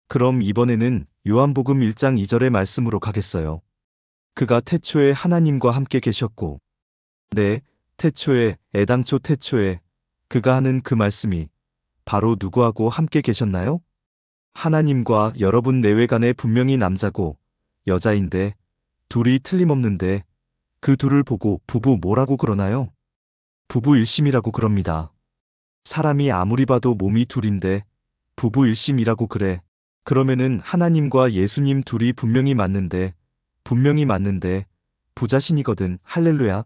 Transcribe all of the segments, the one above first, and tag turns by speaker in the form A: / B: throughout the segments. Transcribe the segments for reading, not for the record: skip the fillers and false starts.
A: 그럼 이번에는 요한복음 1장 2절의 말씀으로 가겠어요. 그가 태초에 하나님과 함께 계셨고, 네, 태초에, 애당초 태초에, 그가 하는 그 말씀이 바로 누구하고 함께 계셨나요? 하나님과 여러분 내외간에 분명히 남자고 여자인데 둘이 틀림없는데 그 둘을 보고 부부 뭐라고 그러나요? 부부 일심이라고 그럽니다. 사람이 아무리 봐도 몸이 둘인데 부부 일심이라고 그래. 그러면은 하나님과 예수님 둘이 분명히 맞는데 부자신이거든. 할렐루야.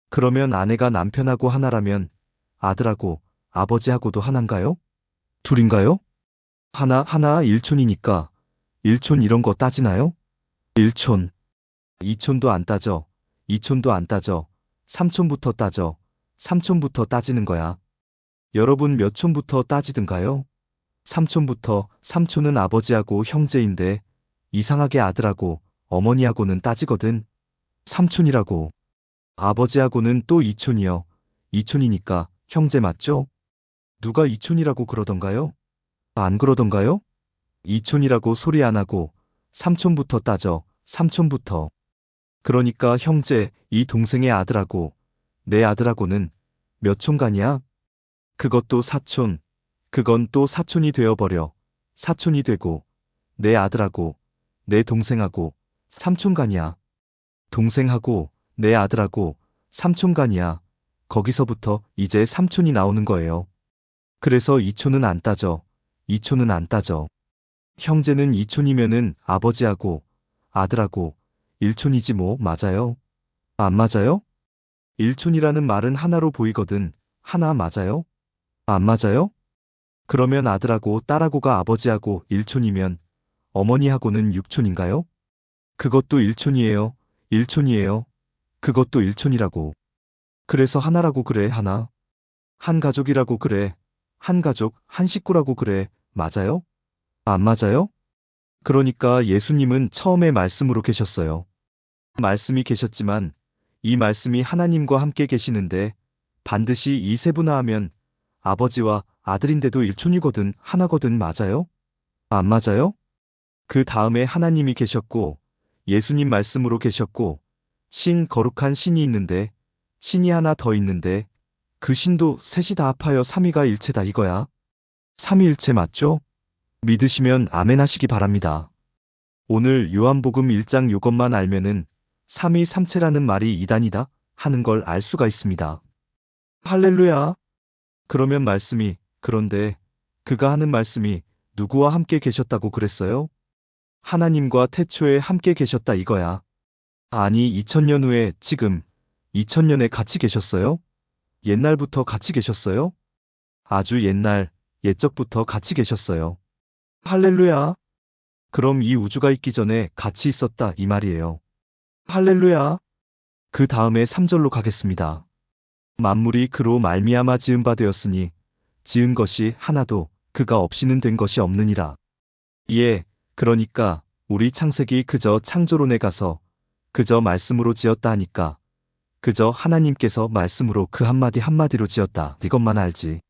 A: 그러면 아내가 남편하고 하나라면 아들하고 아버지하고도 하나인가요? 둘인가요? 하나 일촌이니까 일촌 이런 거 따지나요? 일촌, 이촌도 안 따져. 이촌도 안 따져. 삼촌부터 따져. 삼촌부터 따지는 거야. 여러분 몇 촌부터 따지든가요? 삼촌부터. 삼촌은 아버지하고 형제인데 이상하게 아들하고 어머니하고는 따지거든. 삼촌이라고. 아버지하고는 또 이촌이요. 이촌이니까 형제 맞죠? 누가 이촌이라고 그러던가요? 안 그러던가요? 이촌이라고 소리 안 하고 삼촌부터 따져. 삼촌부터. 그러니까 형제, 이 동생의 아들하고 내 아들하고는 몇 촌간이야? 그것도 사촌. 그건 또 사촌이 되어버려. 사촌이 되고 내 아들하고 내 동생하고 삼촌간이야. 동생하고 내 아들하고 삼촌간이야. 거기서부터 이제 삼촌이 나오는 거예요. 그래서 이촌은 안 따져. 이촌은 안 따져. 형제는 이촌이면은 아버지하고 아들하고 일촌이지 뭐. 맞아요? 안 맞아요? 일촌이라는 말은 하나로 보이거든. 하나 맞아요? 안 맞아요? 그러면 아들하고 딸하고가 아버지하고 일촌이면 어머니하고는 육촌인가요? 그것도 일촌이에요. 일촌이에요. 그것도 일촌이라고. 그래서 하나라고 그래. 하나. 한 가족이라고 그래. 한 가족, 한 식구라고 그래. 맞아요? 안 맞아요? 그러니까 예수님은 처음에 말씀으로 계셨어요. 말씀이 계셨지만 이 말씀이 하나님과 함께 계시는데 반드시 이 세분화하면 아버지와 아들인데도 일촌이거든. 하나거든. 맞아요? 안 맞아요? 그 다음에 하나님이 계셨고 예수님 말씀으로 계셨고 신 거룩한 신이 있는데 신이 하나 더 있는데 그 신도 셋이 다 합하여 삼위가 일체다 이거야. 삼위일체 맞죠? 믿으시면 아멘 하시기 바랍니다. 오늘 요한복음 1장 요것만 알면은 삼위삼체라는 말이 이단이다 하는 걸 알 수가 있습니다. 할렐루야. 그러면 말씀이 그런데 그가 하는 말씀이 누구와 함께 계셨다고 그랬어요? 하나님과 태초에 함께 계셨다 이거야. 아니 2000년 후에 지금 2000년에 같이 계셨어요? 옛날부터 같이 계셨어요? 아주 옛날 옛적부터 같이 계셨어요. 할렐루야. 그럼 이 우주가 있기 전에 같이 있었다 이 말이에요. 할렐루야. 그 다음에 3절로 가겠습니다. 만물이 그로 말미암아 지은 바 되었으니 지은 것이 하나도 그가 없이는 된 것이 없느니라. 예, 그러니까 우리 창세기 그저 창조론에 가서 그저 말씀으로 지었다 하니까 그저 하나님께서 말씀으로 그 한마디 한마디로 지었다 이것만 알지.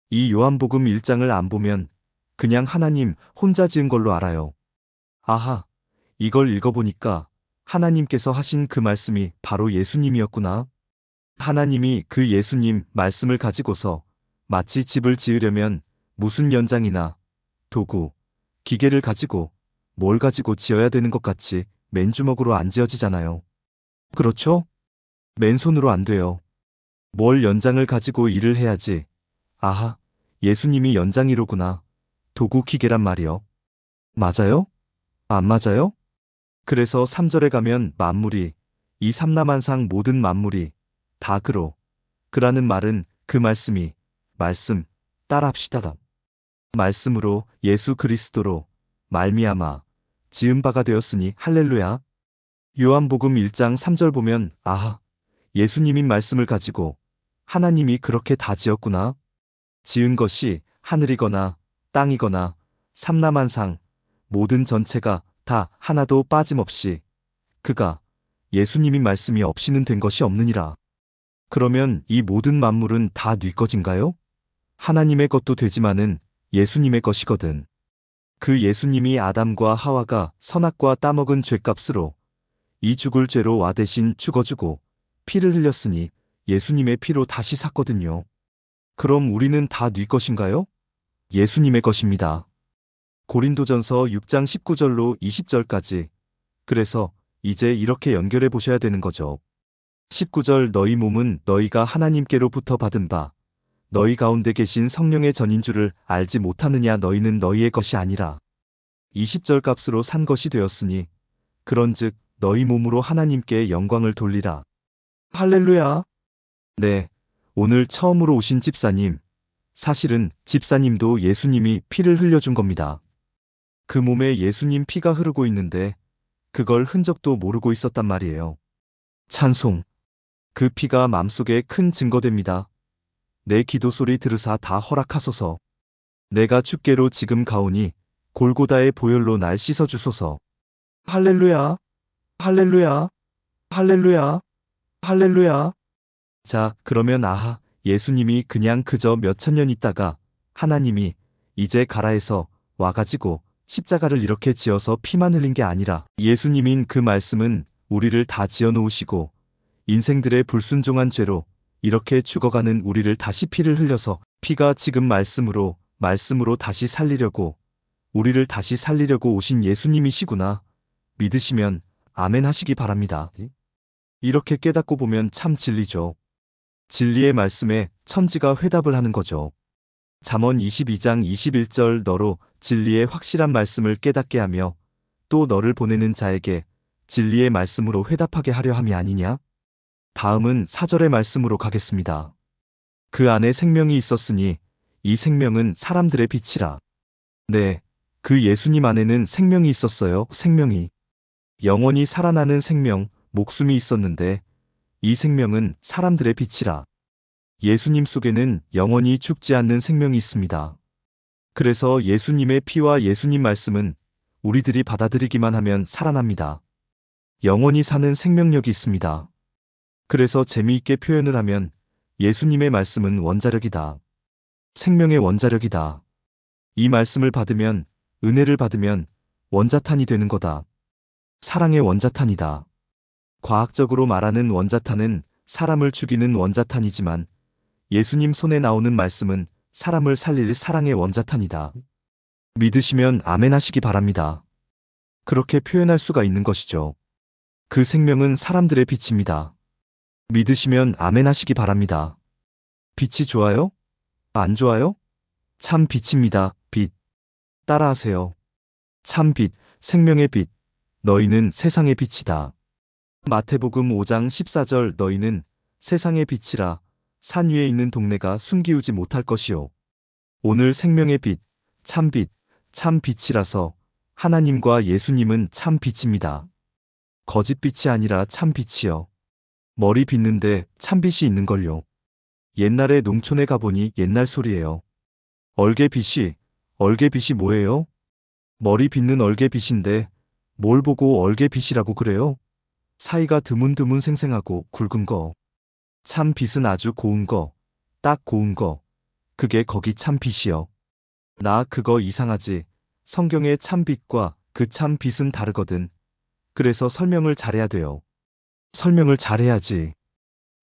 A: 이 요한복음 1장을 안 보면 그냥 하나님 혼자 지은 걸로 알아요. 아하, 이걸 읽어보니까 하나님께서 하신 그 말씀이 바로 예수님이었구나. 하나님이 그 예수님 말씀을 가지고서 마치 집을 지으려면 무슨 연장이나 도구, 기계를 가지고 뭘 가지고 지어야 되는 것 같이 맨주먹으로 안 지어지잖아요. 그렇죠? 맨손으로 안 돼요. 뭘 연장을 가지고 일을 해야지. 아하, 예수님이 연장이로구나. 도구 기계란 말이요. 맞아요? 안 맞아요? 그래서 3절에 가면 만물이, 이 삼라만상 모든 만물이 다 그로. 그라는 말은 그 말씀이, 말씀, 따라합시다. 말씀으로 예수 그리스도로 말미암아 지은 바가 되었으니 할렐루야. 요한복음 1장 3절 보면 아하, 예수님인 말씀을 가지고 하나님이 그렇게 다 지었구나. 지은 것이 하늘이거나 땅이거나 삼라만상 모든 전체가 다 하나도 빠짐없이 그가 예수님인 말씀이 없이는 된 것이 없느니라. 그러면 이 모든 만물은 다 네 것인가요? 하나님의 것도 되지만은 예수님의 것이거든. 그 예수님이 아담과 하와가 선악과 따먹은 죄값으로 이 죽을 죄로 와 대신 죽어주고 피를 흘렸으니 예수님의 피로 다시 샀거든요. 그럼 우리는 다 네 것인가요? 예수님의 것입니다. 고린도전서 6장 19절로 20절까지. 그래서 이제 이렇게 연결해 보셔야 되는 거죠. 19절 너희 몸은 너희가 하나님께로부터 받은 바 너희 가운데 계신 성령의 전인 줄을 알지 못하느냐 너희는 너희의 것이 아니라 20절 값으로 산 것이 되었으니 그런즉 너희 몸으로 하나님께 영광을 돌리라. 할렐루야. 네, 오늘 처음으로 오신 집사님, 사실은 집사님도 예수님이 피를 흘려준 겁니다. 그 몸에 예수님 피가 흐르고 있는데 그걸 흔적도 모르고 있었단 말이에요. 찬송. 그 피가 맘속에 큰 증거됩니다. 내 기도 소리 들으사 다 허락하소서. 내가 주께로 지금 가오니 골고다의 보혈로 날 씻어주소서. 할렐루야. 할렐루야. 할렐루야. 할렐루야. 자, 그러면 아하, 예수님이 그냥 그저 몇천 년 있다가 하나님이 이제 가라 해서 와가지고 십자가를 이렇게 지어서 피만 흘린 게 아니라 예수님인 그 말씀은 우리를 다 지어 놓으시고 인생들의 불순종한 죄로 이렇게 죽어가는 우리를 다시 피를 흘려서 피가 지금 말씀으로 다시 살리려고 우리를 다시 살리려고 오신 예수님이시구나. 믿으시면 아멘 하시기 바랍니다. 이렇게 깨닫고 보면 참 진리죠. 진리의 말씀에 천지가 회답을 하는 거죠. 잠언 22장 21절 너로 진리의 확실한 말씀을 깨닫게 하며 또 너를 보내는 자에게 진리의 말씀으로 회답하게 하려 함이 아니냐? 다음은 4절의 말씀으로 가겠습니다. 그 안에 생명이 있었으니 이 생명은 사람들의 빛이라. 네, 그 예수님 안에는 생명이 있었어요. 생명이. 영원히 살아나는 생명, 목숨이 있었는데 이 생명은 사람들의 빛이라. 예수님 속에는 영원히 죽지 않는 생명이 있습니다. 그래서 예수님의 피와 예수님 말씀은 우리들이 받아들이기만 하면 살아납니다. 영원히 사는 생명력이 있습니다. 그래서 재미있게 표현을 하면 예수님의 말씀은 원자력이다. 생명의 원자력이다. 이 말씀을 받으면, 은혜를 받으면 원자탄이 되는 거다. 사랑의 원자탄이다. 과학적으로 말하는 원자탄은 사람을 죽이는 원자탄이지만 예수님 손에 나오는 말씀은 사람을 살릴 사랑의 원자탄이다. 믿으시면 아멘 하시기 바랍니다. 그렇게 표현할 수가 있는 것이죠. 그 생명은 사람들의 빛입니다. 믿으시면 아멘 하시기 바랍니다. 빛이 좋아요? 안 좋아요? 참 빛입니다. 빛. 따라하세요. 참 빛, 생명의 빛. 너희는 세상의 빛이다. 마태복음 5장 14절 너희는 세상의 빛이라 산 위에 있는 동네가 숨기우지 못할 것이요. 오늘 생명의 빛, 참 빛이라서 하나님과 예수님은 참 빛입니다. 거짓 빛이 아니라 참 빛이요. 머리 빗는데 참 빛이 있는걸요. 옛날에 농촌에 가보니 옛날 소리예요. 얼개빛이 뭐예요? 머리 빗는 얼개빛인데 뭘 보고 얼개빛이라고 그래요? 사이가 드문드문 생생하고 굵은 거. 참 빛은 아주 고운 거, 딱 고운 거. 그게 거기 참 빛이요. 나 그거 이상하지. 성경의 참 빛과 그 참 빛은 다르거든. 그래서 설명을 잘해야 돼요. 설명을 잘해야지.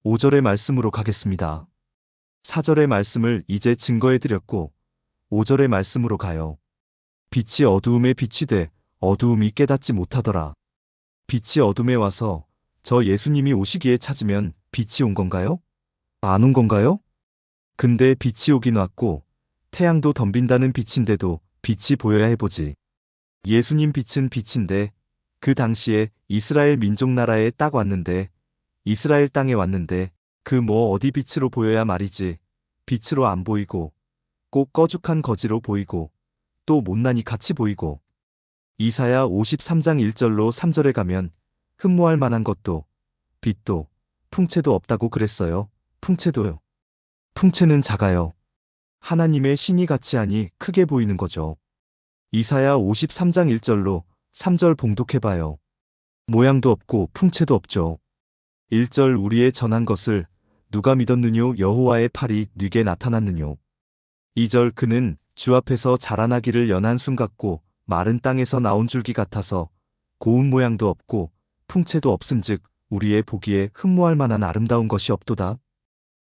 A: 5절의 말씀으로 가겠습니다. 4절의 말씀을 이제 증거해드렸고 5절의 말씀으로 가요. 빛이 어두움에 빛이 돼 어두움이 깨닫지 못하더라. 빛이 어둠에 와서 저 예수님이 오시기에 찾으면 빛이 온 건가요? 안 온 건가요? 근데 빛이 오긴 왔고 태양도 덤빈다는 빛인데도 빛이 보여야 해보지. 예수님 빛은 빛인데 그 당시에 이스라엘 민족 나라에 딱 왔는데 이스라엘 땅에 왔는데 그 뭐 어디 빛으로 보여야 말이지. 빛으로 안 보이고 꼭 꺼죽한 거지로 보이고 또 못난이 같이 보이고 이사야 53장 1절로 3절에 가면 흠모할 만한 것도 빛도 풍채도 없다고 그랬어요. 풍채도요. 풍채는 작아요. 하나님의 신이 같이 하니 크게 보이는 거죠. 이사야 53장 1절로 3절 봉독해봐요. 모양도 없고 풍채도 없죠. 1절 우리의 전한 것을 누가 믿었느뇨 여호와의 팔이 네게 나타났느뇨. 2절 그는 주 앞에서 자라나기를 연한 순 같고 마른 땅에서 나온 줄기 같아서 고운 모양도 없고 풍채도 없은즉 우리의 보기에 흠모할 만한 아름다운 것이 없도다.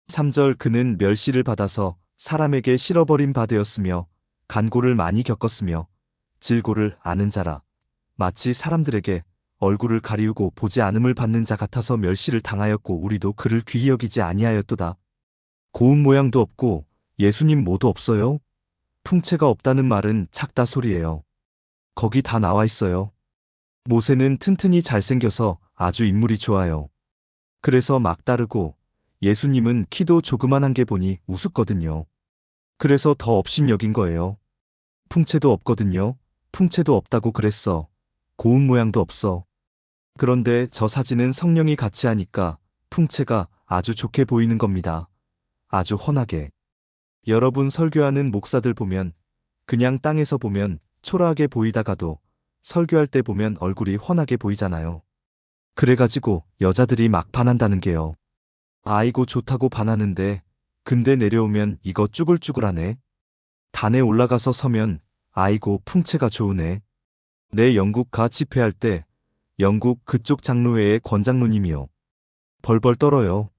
A: 3절 그는 멸시를 받아서 사람에게 실어버린 바 되었으며 간고를 많이 겪었으며 질고를 아는 자라. 마치 사람들에게 얼굴을 가리우고 보지 않음을 받는 자 같아서 멸시를 당하였고 우리도 그를 귀히 여기지 아니하였도다. 고운 모양도 없고 예수님 뭐도 없어요. 풍채가 없다는 말은 작다 소리예요. 거기 다 나와 있어요. 모세는 튼튼히 잘생겨서 아주 인물이 좋아요. 그래서 막 따르고 예수님은 키도 조그만한 게 보니 우습거든요. 그래서 더 업신여긴 거예요. 풍채도 없거든요. 풍채도 없다고 그랬어. 고운 모양도 없어. 그런데 저 사진은 성령이 같이 하니까 풍채가 아주 좋게 보이는 겁니다. 아주 훤하게. 여러분 설교하는 목사들 보면 그냥 땅에서 보면 초라하게 보이다가도 설교할 때 보면 얼굴이 훤하게 보이잖아요. 그래가지고 여자들이 막 반한다는 게요. 아이고 좋다고 반하는데 근데 내려오면 이거 쭈글쭈글하네. 단에 올라가서 서면 아이고 풍채가 좋으네. 내 영국 가 집회할 때 영국 그쪽 장로회의 권장로님이요. 벌벌 떨어요.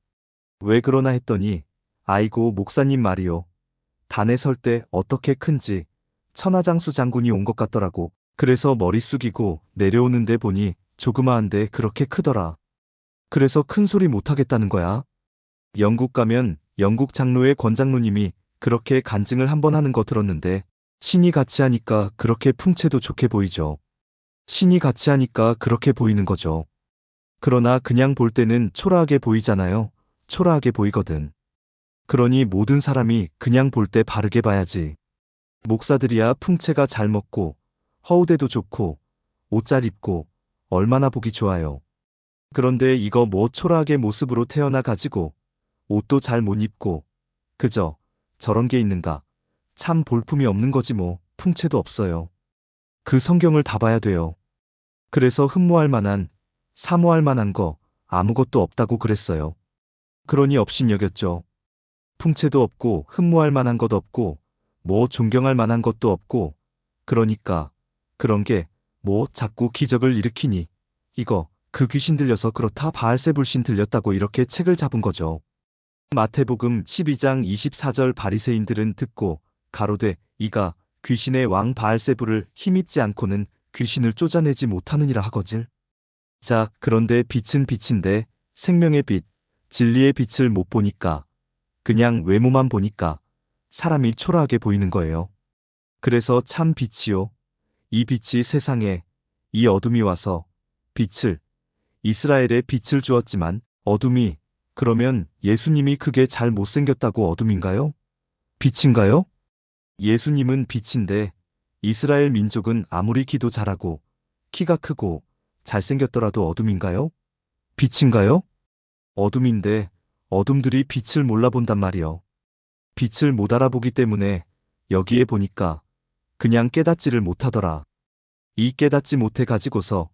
A: 왜 그러나 했더니 아이고 목사님 말이요. 단에 설 때 어떻게 큰지 천하장수 장군이 온 것 같더라고. 그래서 머리 숙이고 내려오는데 보니 조그마한데 그렇게 크더라. 그래서 큰 소리 못하겠다는 거야. 영국 가면 영국 장로회 권장로님이 그렇게 간증을 한번 하는 거 들었는데 신이 같이 하니까 그렇게 풍채도 좋게 보이죠. 신이 같이 하니까 그렇게 보이는 거죠. 그러나 그냥 볼 때는 초라하게 보이잖아요. 초라하게 보이거든. 그러니 모든 사람이 그냥 볼 때 바르게 봐야지. 목사들이야 풍채가 잘 먹고 허우대도 좋고 옷 잘 입고 얼마나 보기 좋아요. 그런데 이거 뭐 초라하게 모습으로 태어나 가지고 옷도 잘 못 입고 그저 저런 게 있는가. 참 볼품이 없는 거지 뭐. 풍채도 없어요. 그 성경을 다 봐야 돼요. 그래서 흠모할 만한 사모할 만한 거 아무것도 없다고 그랬어요. 그러니 업신여겼죠. 풍채도 없고 흠모할 만한 것 없고 뭐 존경할 만한 것도 없고 그러니까 그런 게 뭐 자꾸 기적을 일으키니 이거 그 귀신 들려서 그렇다 바알세 불신 들렸다고 이렇게 책을 잡은 거죠. 마태복음 12장 24절 바리새인들은 듣고 가로되 이가 귀신의 왕 바알세불을 힘입지 않고는 귀신을 쫓아내지 못하느니라 하거질. 자, 그런데 빛은 빛인데 생명의 빛, 진리의 빛을 못 보니까 그냥 외모만 보니까 사람이 초라하게 보이는 거예요. 그래서 참 빛이요. 이 빛이 세상에 이 어둠이 와서 빛을 이스라엘에 빛을 주었지만 어둠이 그러면 예수님이 그게 잘 못생겼다고 어둠인가요? 빛인가요? 예수님은 빛인데 이스라엘 민족은 아무리 기도 잘하고 키가 크고 잘생겼더라도 어둠인가요? 빛인가요? 어둠인데 어둠들이 빛을 몰라본단 말이요. 빛을 못 알아보기 때문에 여기에 보니까 그냥 깨닫지를 못하더라. 이 깨닫지 못해 가지고서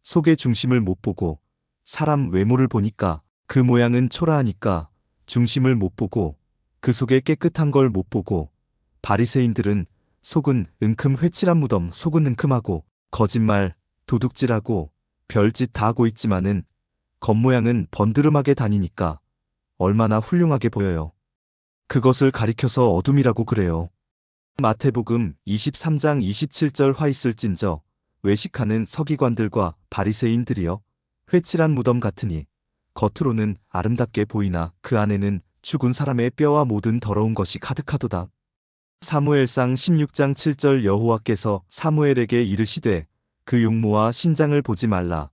A: 속의 중심을 못 보고 사람 외모를 보니까 그 모양은 초라하니까 중심을 못 보고 그 속에 깨끗한 걸 못 보고 바리새인들은 속은 은큼 회칠한 무덤 속은 은큼하고 거짓말 도둑질하고 별짓 다 하고 있지만은 겉모양은 번드름하게 다니니까 얼마나 훌륭하게 보여요. 그것을 가리켜서 어둠이라고 그래요. 마태복음 23장 27절 화 있을진저 외식하는 서기관들과 바리새인들이여 회칠한 무덤 같으니 겉으로는 아름답게 보이나 그 안에는 죽은 사람의 뼈와 모든 더러운 것이 가득하도다. 사무엘상 16장 7절 여호와께서 사무엘에게 이르시되 그 용모와 신장을 보지 말라.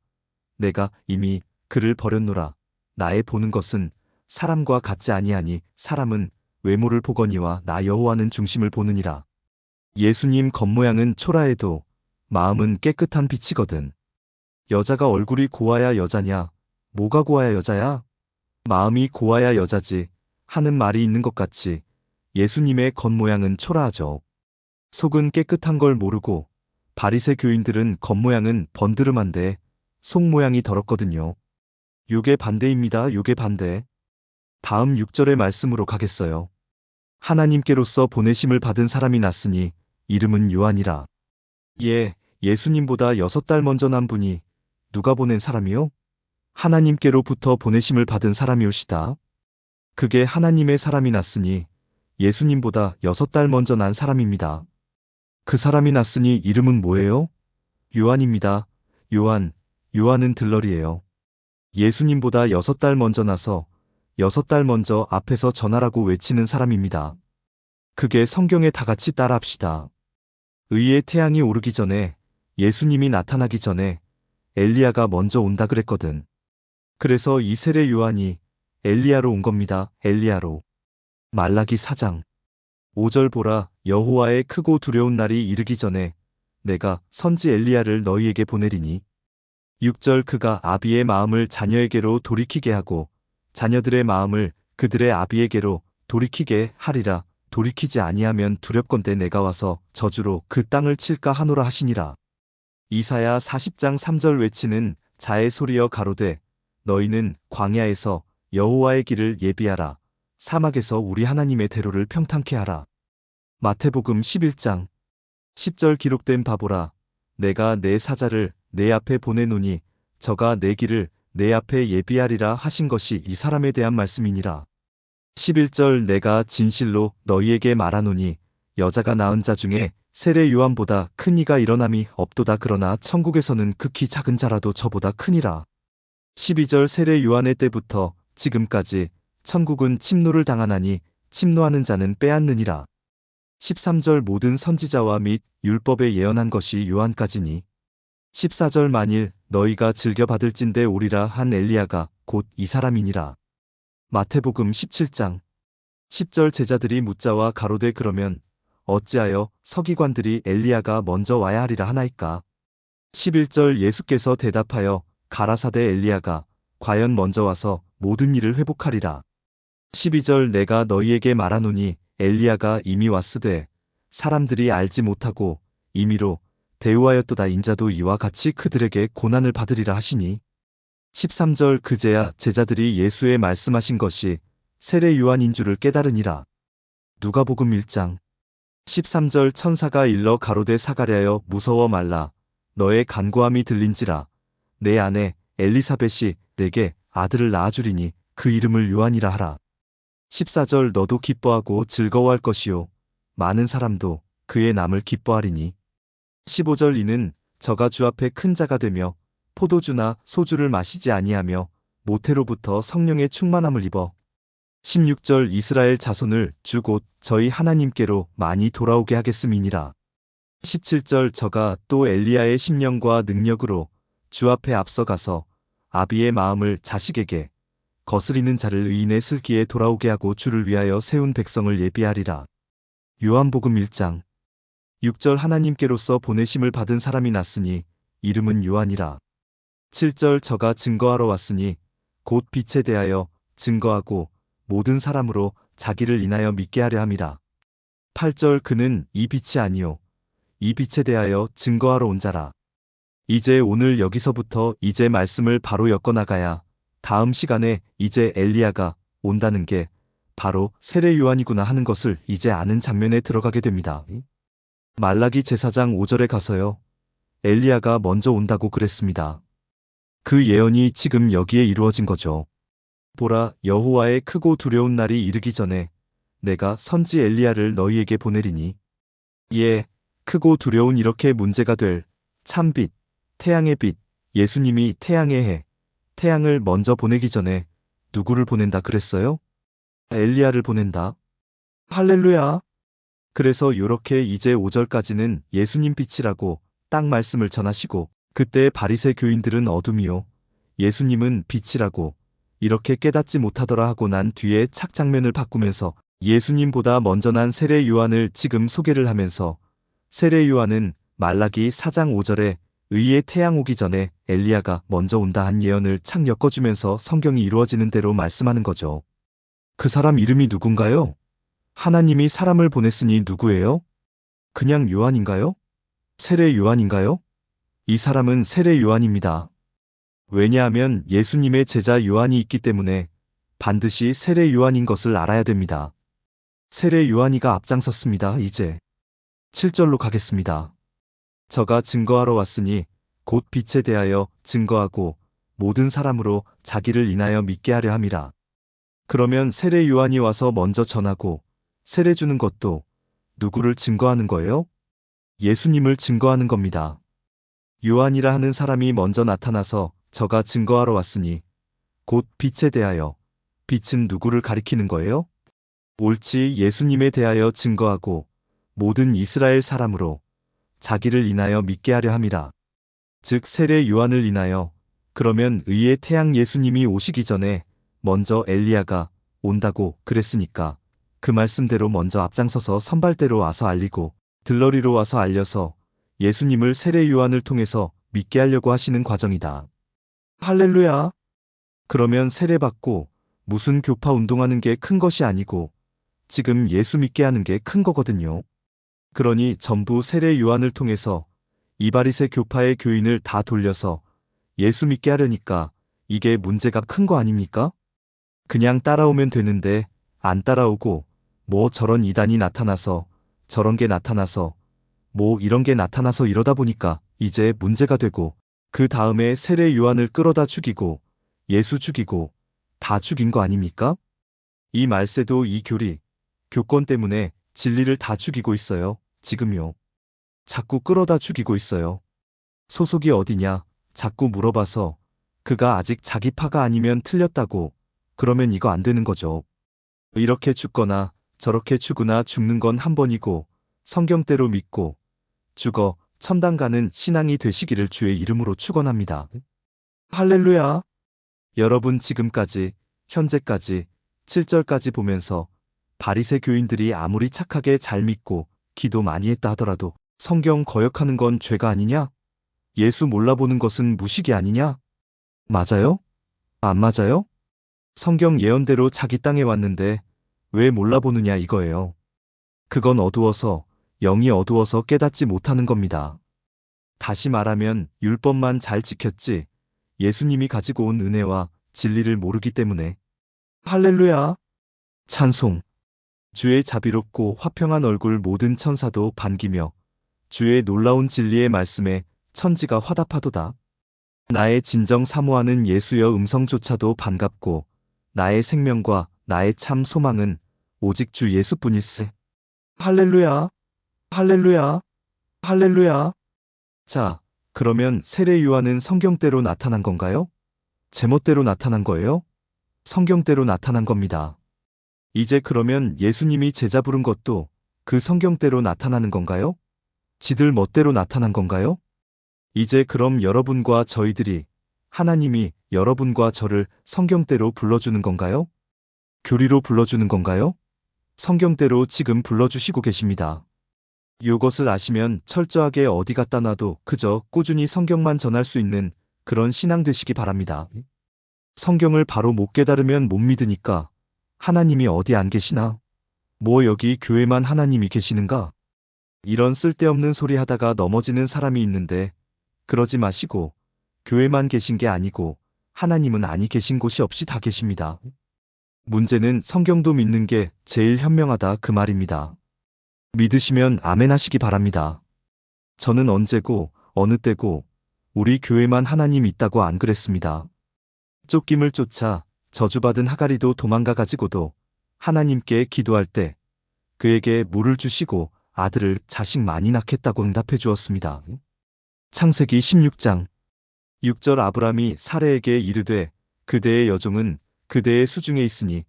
A: 내가 이미 그를 버렸노라. 나의 보는 것은 사람과 같지 아니하니 사람은 외모를 보거니와 나 여호와는 중심을 보느니라. 예수님 겉모양은 초라해도 마음은 깨끗한 빛이거든. 여자가 얼굴이 고와야 여자냐? 뭐가 고와야 여자야? 마음이 고와야 여자지 하는 말이 있는 것 같이 예수님의 겉모양은 초라하죠. 속은 깨끗한 걸 모르고 바리새 교인들은 겉모양은 번드름한데 속 모양이 더럽거든요. 요게 반대입니다. 요게 반대. 다음 6절의 말씀으로 가겠어요. 하나님께로서 보내심을 받은 사람이 났으니 이름은 요한이라. 예, 예수님보다 6달 먼저 난 분이 누가 보낸 사람이요? 하나님께로부터 보내심을 받은 사람이오시다. 그게 하나님의 사람이 났으니 예수님보다 6달 먼저 난 사람입니다. 그 사람이 났으니 이름은 뭐예요? 요한입니다. 요한은 들러리예요. 예수님보다 6달 먼저 나서 6달 먼저 앞에서 전하라고 외치는 사람입니다. 그게 성경에 다 같이 따라합시다. 의의 태양이 오르기 전에, 예수님이 나타나기 전에 엘리야가 먼저 온다 그랬거든. 그래서 이 세례 요한이 엘리야로 온 겁니다. 엘리야로. 말라기 4장 5절 보라, 여호와의 크고 두려운 날이 이르기 전에 내가 선지 엘리야를 너희에게 보내리니. 6절 그가 아비의 마음을 자녀에게로 돌이키게 하고 자녀들의 마음을 그들의 아비에게로 돌이키게 하리라. 돌이키지 아니하면 두렵건대 내가 와서 저주로 그 땅을 칠까 하노라 하시니라. 이사야 40장 3절 외치는 자의 소리여 가로되 너희는 광야에서 여호와의 길을 예비하라. 사막에서 우리 하나님의 대로를 평탄케 하라. 마태복음 11장 10절 기록된 바보라. 내가 내 사자를 내 앞에 보내노니 저가 내 길을 내 앞에 예비하리라 하신 것이 이 사람에 대한 말씀이니라. 11절 내가 진실로 너희에게 말하노니 여자가 낳은 자 중에 세례 요한보다 큰 이가 일어남이 없도다. 그러나 천국에서는 극히 작은 자라도 저보다 크니라. 12절 세례 요한의 때부터 지금까지 천국은 침노를 당하나니 침노하는 자는 빼앗느니라. 13절 모든 선지자와 및 율법에 예언한 것이 요한까지니. 14절 만일 너희가 즐겨 받을진대 오리라 한 엘리야가 곧 이 사람이니라. 마태복음 17장 10절 제자들이 묻자와 가로되 그러면 어찌하여 서기관들이 엘리야가 먼저 와야 하리라 하나이까. 11절 예수께서 대답하여 가라사대 엘리야가 과연 먼저 와서 모든 일을 회복하리라. 12절 내가 너희에게 말하노니 엘리야가 이미 왔으되 사람들이 알지 못하고 임의로 대우하였도다. 인자도 이와 같이 그들에게 고난을 받으리라 하시니. 13절 그제야 제자들이 예수의 말씀하신 것이 세례 요한인 줄을 깨달으니라. 누가복음 1장 13절 천사가 일러 가로되 사가랴여 무서워 말라. 너의 간구함이 들린지라. 내 아내 엘리사벳이 내게 아들을 낳아주리니 그 이름을 요한이라 하라. 14절 너도 기뻐하고 즐거워할 것이요 많은 사람도 그의 남을 기뻐하리니. 15절 이는 저가 주 앞에 큰 자가 되며 포도주나 소주를 마시지 아니하며 모태로부터 성령의 충만함을 입어. 16절 이스라엘 자손을 주 곧 저희 하나님께로 많이 돌아오게 하겠음이니라. 17절 저가 또 엘리야의 심령과 능력으로 주 앞에 앞서가서 아비의 마음을 자식에게 거스리는 자를 의인의 슬기에 돌아오게 하고 주를 위하여 세운 백성을 예비하리라. 요한복음 1장 6절 하나님께로서 보내심을 받은 사람이 났으니 이름은 요한이라. 7절 저가 증거하러 왔으니 곧 빛에 대하여 증거하고 모든 사람으로 자기를 인하여 믿게 하려 함이라. 8절 그는 이 빛이 아니요 이 빛에 대하여 증거하러 온 자라. 이제 오늘 여기서부터 이제 말씀을 바로 엮어나가야 다음 시간에 이제 엘리야가 온다는 게 바로 세례 요한이구나 하는 것을 이제 아는 장면에 들어가게 됩니다. 말라기 제4장 5절에 가서요. 엘리야가 먼저 온다고 그랬습니다. 그 예언이 지금 여기에 이루어진 거죠. 보라, 여호와의 크고 두려운 날이 이르기 전에 내가 선지 엘리야를 너희에게 보내리니. 예, 크고 두려운 이렇게 문제가 될 참빛, 태양의 빛, 예수님이 태양의 해, 태양을 먼저 보내기 전에 누구를 보낸다 그랬어요? 엘리야를 보낸다. 할렐루야. 그래서 요렇게 이제 5절까지는 예수님 빛이라고 딱 말씀을 전하시고 그때 바리새 교인들은 어둠이요 예수님은 빛이라고 이렇게 깨닫지 못하더라 하고 난 뒤에 착 장면을 바꾸면서 예수님보다 먼저 난 세례 요한을 지금 소개를 하면서 세례 요한은 말라기 4장 5절에 의의 태양 오기 전에 엘리야가 먼저 온다 한 예언을 착 엮어주면서 성경이 이루어지는 대로 말씀하는 거죠. 그 사람 이름이 누군가요? 하나님이 사람을 보냈으니 누구예요? 그냥 요한인가요? 세례 요한인가요? 이 사람은 세례 요한입니다. 왜냐하면 예수님의 제자 요한이 있기 때문에 반드시 세례 요한인 것을 알아야 됩니다. 세례 요한이가 앞장섰습니다. 이제 7절로 가겠습니다. 저가 증거하러 왔으니 곧 빛에 대하여 증거하고 모든 사람으로 자기를 인하여 믿게 하려 함이라. 그러면 세례 요한이 와서 먼저 전하고 세례 주는 것도 누구를 증거하는 거예요? 예수님을 증거하는 겁니다. 요한이라 하는 사람이 먼저 나타나서 저가 증거하러 왔으니 곧 빛에 대하여, 빛은 누구를 가리키는 거예요? 옳지, 예수님에 대하여 증거하고 모든 이스라엘 사람으로 자기를 인하여 믿게 하려 함이라. 즉 세례 요한을 인하여. 그러면 의의 태양 예수님이 오시기 전에 먼저 엘리야가 온다고 그랬으니까 그 말씀대로 먼저 앞장서서 선발대로 와서 알리고 들러리로 와서 알려서 예수님을 세례 요한을 통해서 믿게 하려고 하시는 과정이다. 할렐루야. 그러면 세례받고 무슨 교파 운동하는 게 큰 것이 아니고 지금 예수 믿게 하는 게 큰 거거든요. 그러니 전부 세례 요한을 통해서 이바리새 교파의 교인을 다 돌려서 예수 믿게 하려니까 이게 문제가 큰 거 아닙니까? 그냥 따라오면 되는데 안 따라오고 뭐 저런 이단이 나타나서 저런 게 나타나서 뭐 이런 게 나타나서 이러다 보니까 이제 문제가 되고 그 다음에 세례 요한을 끌어다 죽이고 예수 죽이고 다 죽인 거 아닙니까? 이 말세도 이 교리, 교권 때문에 진리를 다 죽이고 있어요. 지금요. 자꾸 끌어다 죽이고 있어요. 소속이 어디냐? 자꾸 물어봐서 그가 아직 자기 파가 아니면 틀렸다고 그러면 이거 안 되는 거죠. 이렇게 죽거나 저렇게 죽으나 죽는 건 한 번이고 성경대로 믿고 죽어 천당 가는 신앙이 되시기를 주의 이름으로 축원합니다. 할렐루야. 여러분 지금까지 현재까지 7절까지 보면서 바리새 교인들이 아무리 착하게 잘 믿고 기도 많이 했다 하더라도 성경 거역하는 건 죄가 아니냐? 예수 몰라보는 것은 무식이 아니냐? 맞아요? 안 맞아요? 성경 예언대로 자기 땅에 왔는데 왜 몰라보느냐 이거예요. 그건 어두워서, 영이 어두워서 깨닫지 못하는 겁니다. 다시 말하면 율법만 잘 지켰지 예수님이 가지고 온 은혜와 진리를 모르기 때문에. 할렐루야. 찬송. 주의 자비롭고 화평한 얼굴 모든 천사도 반기며 주의 놀라운 진리의 말씀에 천지가 화답하도다. 나의 진정 사모하는 예수여 음성조차도 반갑고 나의 생명과 나의 참 소망은 오직 주 예수뿐일세. 할렐루야. 할렐루야. 할렐루야. 자, 그러면 세례 요한은 성경대로 나타난 건가요? 제멋대로 나타난 거예요? 성경대로 나타난 겁니다. 이제 그러면 예수님이 제자 부른 것도 그 성경대로 나타나는 건가요? 지들 멋대로 나타난 건가요? 이제 그럼 여러분과 저희들이 하나님이 여러분과 저를 성경대로 불러주는 건가요? 교리로 불러주는 건가요? 성경대로 지금 불러주시고 계십니다. 요것을 아시면 철저하게 어디 갖다 놔도 그저 꾸준히 성경만 전할 수 있는 그런 신앙 되시기 바랍니다. 성경을 바로 못 깨달으면 못 믿으니까 하나님이 어디 안 계시나? 뭐 여기 교회만 하나님이 계시는가? 이런 쓸데없는 소리 하다가 넘어지는 사람이 있는데 그러지 마시고 교회만 계신 게 아니고 하나님은 아니 계신 곳이 없이 다 계십니다. 문제는 성경도 믿는 게 제일 현명하다 그 말입니다. 믿으시면 아멘 하시기 바랍니다. 저는 언제고 어느 때고 우리 교회만 하나님 있다고 안 그랬습니다. 쫓김을 쫓아 저주받은 하가리도 도망가 가지고도 하나님께 기도할 때 그에게 물을 주시고 아들을 자식 많이 낳겠다고 응답해 주었습니다. 창세기 16장 6절 아브람이 사레에게 이르되 그대의 여종은 그대의 수중에 있으니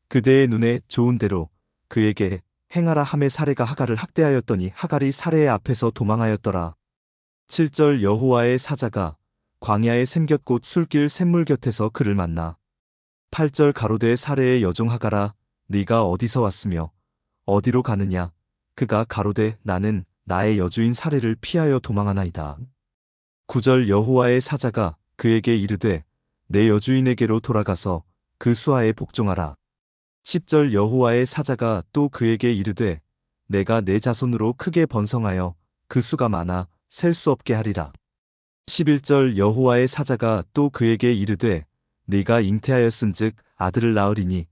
A: 그대의 눈에 좋은 대로 그에게 행하라 하매 사레가 하갈을 학대하였더니 하갈이 사레의 앞에서 도망하였더라. 7절 여호와의 사자가 광야의 샘곁 곧 술길 샘물 곁에서 그를 만나 8절 가로되 사레의 여종 하갈아 네가 어디서 왔으며 어디로 가느냐 그가 가로되 나는 나의 여주인 사레를 피하여 도망하나이다. 9절 여호와의 사자가 그에게 이르되 내 여주인에게로 돌아가서 그 수하에 복종하라. 10절 여호와의 사자가 또 그에게 이르되 내가 내 자손으로 크게 번성하여 그 수가 많아 셀 수 없게 하리라. 11절 여호와의 사자가 또 그에게 이르되 네가 잉태하였은즉 아들을 낳으리니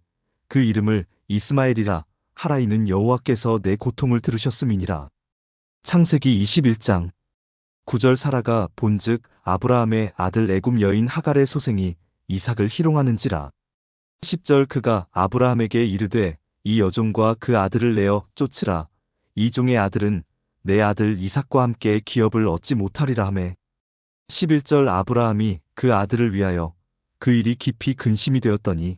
A: 그 이름을 이스마엘이라 하라 이는 여호와께서 내 고통을 들으셨음이니라. 창세기 21장 9절 사라가 본즉 아브라함의 아들 애굽 여인 하갈의 소생이 이삭을 희롱하는지라. 10절 그가 아브라함에게 이르되 이 여종과 그 아들을 내어 쫓으라. 이 종의 아들은 내 아들 이삭과 함께 기업을 얻지 못하리라 하매. 11절 아브라함이 그 아들을 위하여 그 일이 깊이 근심이 되었더니.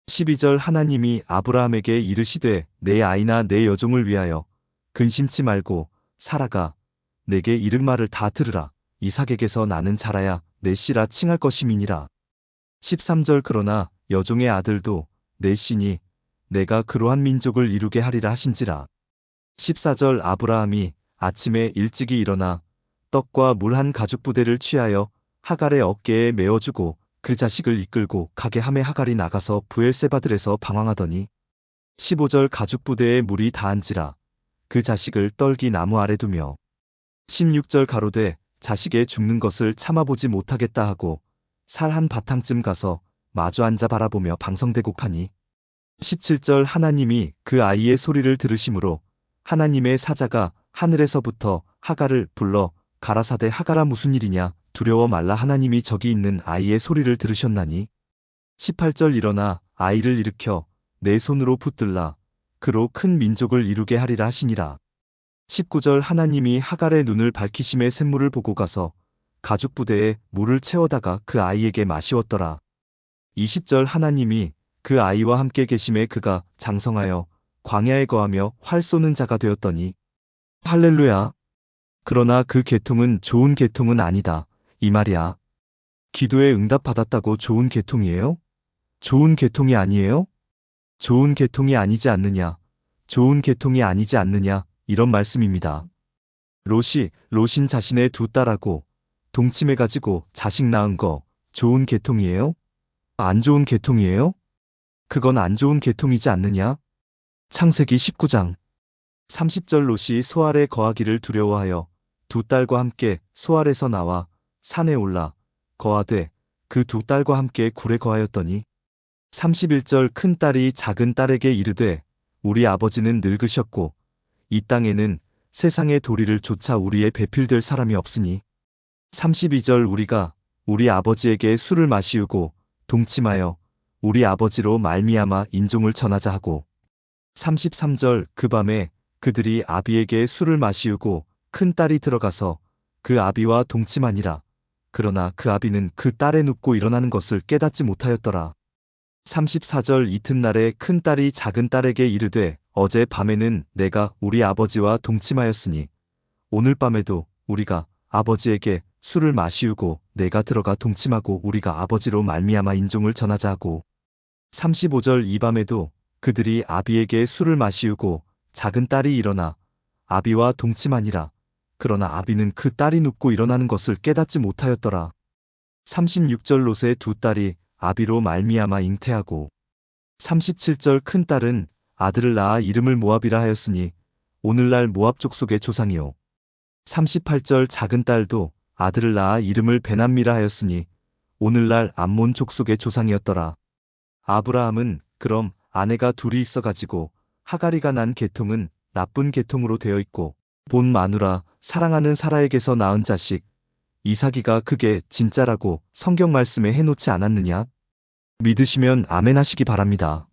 A: 12절 하나님이 아브라함에게 이르시되 내 아이나 내 여종을 위하여 근심치 말고 사라가 내게 이른 말을 다 들으라. 이삭에게서 나는 자라야 내 씨라 칭할 것임이니라. 13절 그러나 여종의 아들도 내 씨니 내가 그러한 민족을 이루게 하리라 하신지라. 14절 아브라함이 아침에 일찍이 일어나 떡과 물 한 가죽부대를 취하여 하갈의 어깨에 메어주고 그 자식을 이끌고 가게 하매 하갈이 나가서 브엘세바들에서 방황하더니. 15절 가죽부대에 물이 다한지라. 그 자식을 떨기 나무 아래 두며. 16절 가로되 자식의 죽는 것을 참아보지 못하겠다 하고 살 한 바탕쯤 가서 마주 앉아 바라보며 방성대고 하니. 17절 하나님이 그 아이의 소리를 들으심으로 하나님의 사자가 하늘에서부터 하갈을 불러 가라사대 하갈아 무슨 일이냐 두려워 말라 하나님이 저기 있는 아이의 소리를 들으셨나니. 18절 일어나 아이를 일으켜 내 손으로 붙들라. 그로 큰 민족을 이루게 하리라 하시니라. 19절 하나님이 하갈의 눈을 밝히심에 샘물을 보고 가서 가죽부대에 물을 채워다가 그 아이에게 마시웠더라. 20절 하나님이 그 아이와 함께 계심에 그가 장성하여 광야에 거하며 활 쏘는 자가 되었더니. 할렐루야. 그러나 그 계통은 좋은 계통은 아니다 이 말이야. 기도에 응답받았다고 좋은 계통이에요? 좋은 계통이 아니에요? 좋은 계통이 아니지 않느냐? 좋은 계통이 아니지 않느냐? 이런 말씀입니다. 롯인 자신의 두 딸하고 동침해가지고 자식 낳은 거 좋은 계통이에요? 안 좋은 계통이에요? 그건 안 좋은 계통이지 않느냐? 창세기 19장 30절 롯이 소알에 거하기를 두려워하여 두 딸과 함께 소알에서 나와 산에 올라 거하되 그 두 딸과 함께 굴에 거하였더니. 31절 큰 딸이 작은 딸에게 이르되 우리 아버지는 늙으셨고 이 땅에는 세상의 도리를 조차 우리의 배필될 사람이 없으니. 32절 우리가 우리 아버지에게 술을 마시우고 동침하여 우리 아버지로 말미암아 인종을 전하자 하고. 33절 그 밤에 그들이 아비에게 술을 마시우고 큰 딸이 들어가서 그 아비와 동침하니라. 그러나 그 아비는 그 딸에 눕고 일어나는 것을 깨닫지 못하였더라. 34절 이튿날에 큰 딸이 작은 딸에게 이르되 어제 밤에는 내가 우리 아버지와 동침하였으니 오늘 밤에도 우리가 아버지에게 술을 마시우고 내가 들어가 동침하고 우리가 아버지로 말미암아 인종을 전하자 하고. 35절 이 밤에도 그들이 아비에게 술을 마시우고 작은 딸이 일어나 아비와 동침하니라. 그러나 아비는 그 딸이 눕고 일어나는 것을 깨닫지 못하였더라. 36절 롯의 두 딸이 아비로 말미암아 잉태하고. 37절 큰 딸은 아들을 낳아 이름을 모압이라 하였으니 오늘날 모압 족속의 조상이요. 38절 작은 딸도 아들을 낳아 이름을 베남미라 하였으니 오늘날 암몬 족속의 조상이었더라. 아브라함은 그럼 아내가 둘이 있어가지고 하갈이가 난 계통은 나쁜 계통으로 되어 있고 본 마누라 사랑하는 사라에게서 낳은 자식 이삭이가 그게 진짜라고 성경 말씀에 해놓지 않았느냐? 믿으시면 아멘 하시기 바랍니다.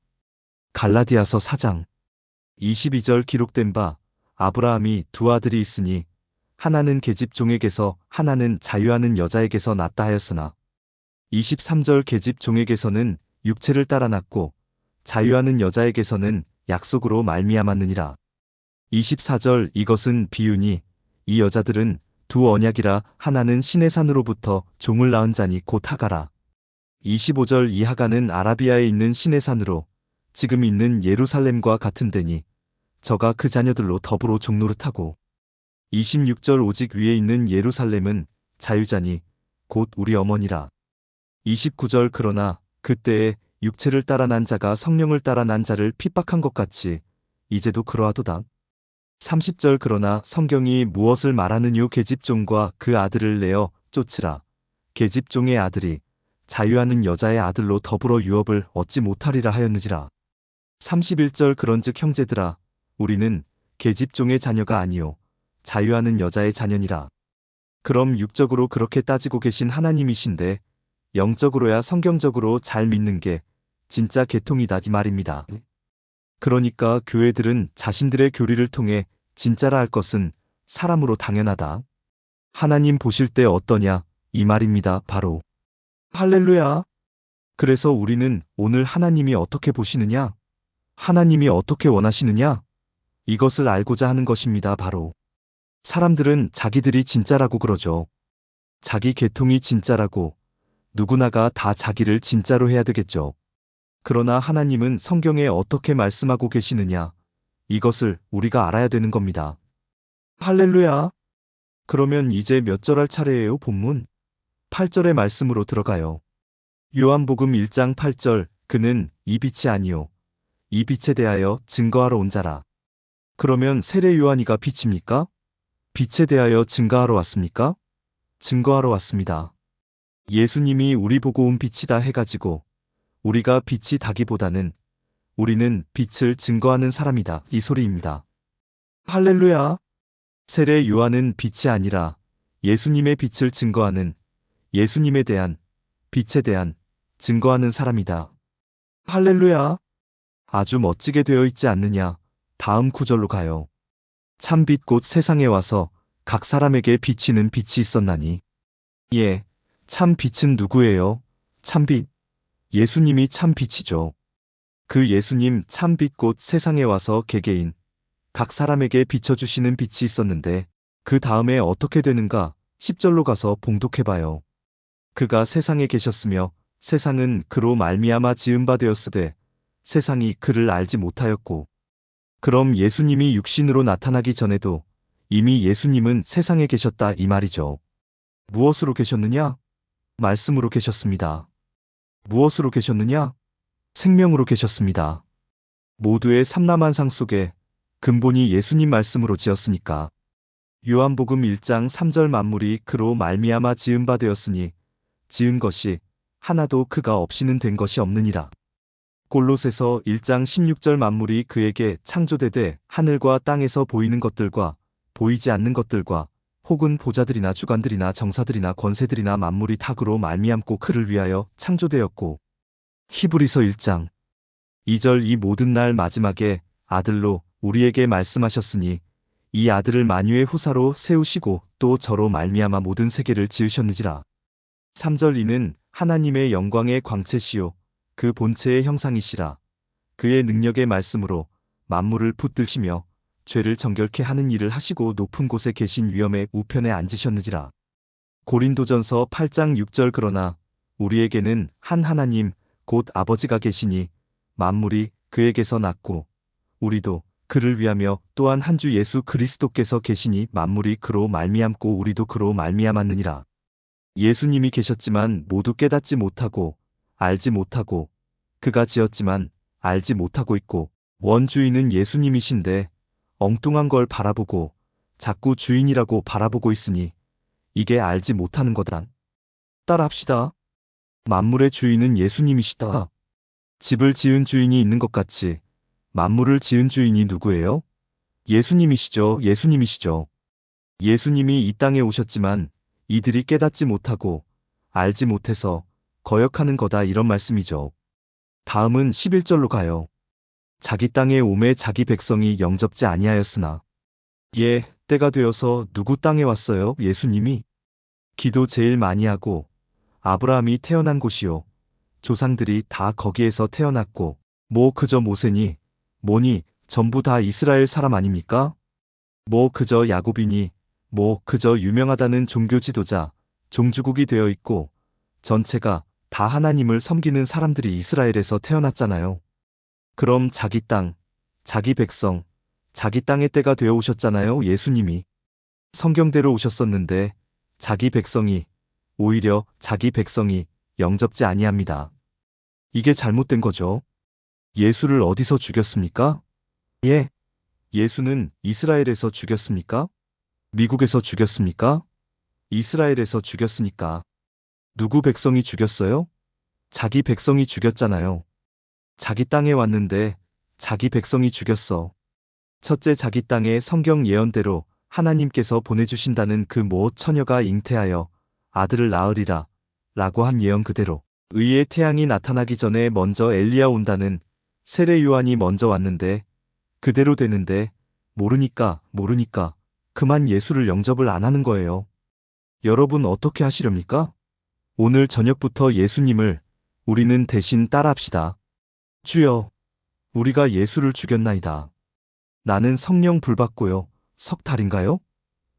A: 갈라디아서 4장 22절 기록된 바 아브라함이 두 아들이 있으니 하나는 계집종에게서 하나는 자유하는 여자에게서 낳다 하였으나 23절 계집종에게서는 육체를 따라 낳고 자유하는 여자에게서는 약속으로 말미암았느니라. 24절 이것은 비유니 이 여자들은 두 언약이라 하나는 시내산으로부터 종을 낳은 자니 곧 하가라. 25절 이 하가는 아라비아에 있는 시내산으로 지금 있는 예루살렘과 같은 데니 저가 그 자녀들로 더불어 종노릇하고. 26절 오직 위에 있는 예루살렘은 자유자니 곧 우리 어머니라. 29절 그러나 그때에 육체를 따라 난 자가 성령을 따라 난 자를 핍박한 것 같이 이제도 그러하도다. 30절 그러나 성경이 무엇을 말하느뇨 계집종과 그 아들을 내어 쫓으라. 계집종의 아들이 자유하는 여자의 아들로 더불어 유업을 얻지 못하리라 하였느니라. 31절 그런즉 형제들아 우리는 계집종의 자녀가 아니요 자유하는 여자의 자녀니라. 그럼 육적으로 그렇게 따지고 계신 하나님이신데 영적으로야 성경적으로 잘 믿는 게 진짜 개통이다 이 말입니다. 그러니까 교회들은 자신들의 교리를 통해 진짜라 할 것은 사람으로 당연하다. 하나님 보실 때 어떠냐 이 말입니다. 바로 할렐루야. 그래서 우리는 오늘 하나님이 어떻게 보시느냐? 하나님이 어떻게 원하시느냐? 이것을 알고자 하는 것입니다. 바로 사람들은 자기들이 진짜라고 그러죠. 자기 계통이 진짜라고 누구나가 다 자기를 진짜로 해야 되겠죠. 그러나 하나님은 성경에 어떻게 말씀하고 계시느냐? 이것을 우리가 알아야 되는 겁니다. 할렐루야. 그러면 이제 몇 절 할 차례예요, 본문? 8절의 말씀으로 들어가요. 요한복음 1장 8절, 그는 이 빛이 아니요 이 빛에 대하여 증거하러 온 자라. 그러면 세례 요한이가 빛입니까? 빛에 대하여 증거하러 왔습니까? 증거하러 왔습니다. 예수님이 우리 보고 온 빛이다 해가지고 우리가 빛이 다기보다는 우리는 빛을 증거하는 사람이다 이 소리입니다. 할렐루야. 세례 요한은 빛이 아니라 예수님의 빛을 증거하는 예수님에 대한 빛에 대한 증거하는 사람이다. 할렐루야. 아주 멋지게 되어 있지 않느냐. 다음 구절로 가요. 참빛 곧 세상에 와서 각 사람에게 비치는 빛이 있었나니. 예, 참 빛은 누구예요? 참빛. 예수님이 참 빛이죠. 그 예수님 참빛 곧 세상에 와서 개개인 각 사람에게 비춰주시는 빛이 있었는데 그 다음에 어떻게 되는가 10절로 가서 봉독해봐요. 그가 세상에 계셨으며 세상은 그로 말미암아 지은 바 되었으되 세상이 그를 알지 못하였고. 그럼 예수님이 육신으로 나타나기 전에도 이미 예수님은 세상에 계셨다 이 말이죠. 무엇으로 계셨느냐? 말씀으로 계셨습니다. 무엇으로 계셨느냐? 생명으로 계셨습니다. 모두의 삼라만상 속에 근본이 예수님 말씀으로 지었으니까. 요한복음 1장 3절 만물이 그로 말미암아 지은 바 되었으니 지은 것이 하나도 그가 없이는 된 것이 없느니라. 골로새서 1장 16절 만물이 그에게 창조되되 하늘과 땅에서 보이는 것들과 보이지 않는 것들과 혹은 보좌들이나 주관들이나 정사들이나 권세들이나 만물이 다 그로 말미암고 그를 위하여 창조되었고. 히브리서 1장 2절 이 모든 날 마지막에 아들로 우리에게 말씀하셨으니 이 아들을 만유의 후사로 세우시고 또 저로 말미암아 모든 세계를 지으셨느니라. 3절 이는 하나님의 영광의 광채시요 그 본체의 형상이시라. 그의 능력의 말씀으로 만물을 붙드시며 죄를 정결케 하는 일을 하시고 높은 곳에 계신 위엄의 우편에 앉으셨느니라. 고린도전서 8장 6절 그러나 우리에게는 한 하나님 곧 아버지가 계시니 만물이 그에게서 났고 우리도 그를 위하며 또한 한 주 예수 그리스도께서 계시니 만물이 그로 말미암고 우리도 그로 말미암았느니라. 예수님이 계셨지만 모두 깨닫지 못하고 알지 못하고 그가 지었지만 알지 못하고 있고 원주인은 예수님이신데 엉뚱한 걸 바라보고 자꾸 주인이라고 바라보고 있으니 이게 알지 못하는 거다. 따라합시다. 만물의 주인은 예수님이시다. 집을 지은 주인이 있는 것 같이 만물을 지은 주인이 누구예요? 예수님이시죠. 예수님이시죠. 예수님이 이 땅에 오셨지만 이들이 깨닫지 못하고 알지 못해서 거역하는 거다 이런 말씀이죠. 다음은 11절로 가요. 자기 땅에 오매 자기 백성이 영접지 아니하였으나. 예, 때가 되어서 누구 땅에 왔어요? 예수님이. 기도 제일 많이 하고 아브라함이 태어난 곳이요. 조상들이 다 거기에서 태어났고 뭐 그저 모세니 뭐니 전부 다 이스라엘 사람 아닙니까? 뭐 그저 야곱이니 뭐 그저 유명하다는 종교 지도자, 종주국이 되어 있고 전체가 다 하나님을 섬기는 사람들이 이스라엘에서 태어났잖아요. 그럼 자기 땅, 자기 백성, 자기 땅의 때가 되어 오셨잖아요. 예수님이. 성경대로 오셨었는데 자기 백성이 오히려 자기 백성이 영접지 아니합니다. 이게 잘못된 거죠. 예수를 어디서 죽였습니까? 예. 예수는 이스라엘에서 죽였습니까? 미국에서 죽였습니까? 이스라엘에서 죽였으니까. 누구 백성이 죽였어요? 자기 백성이 죽였잖아요. 자기 땅에 왔는데 자기 백성이 죽였어. 첫째 자기 땅에 성경 예언대로 하나님께서 보내주신다는 그 모옷 처녀가 잉태하여 아들을 낳으리라 라고 한 예언 그대로 의의 태양이 나타나기 전에 먼저 엘리야 온다는 세례 요한이 먼저 왔는데 그대로 되는데 모르니까 그만 예수를 영접을 안 하는 거예요. 여러분 어떻게 하시렵니까? 오늘 저녁부터 예수님을 우리는 대신 따라합시다. 주여, 우리가 예수를 죽였나이다. 나는 성령 불받고요. 석 달인가요?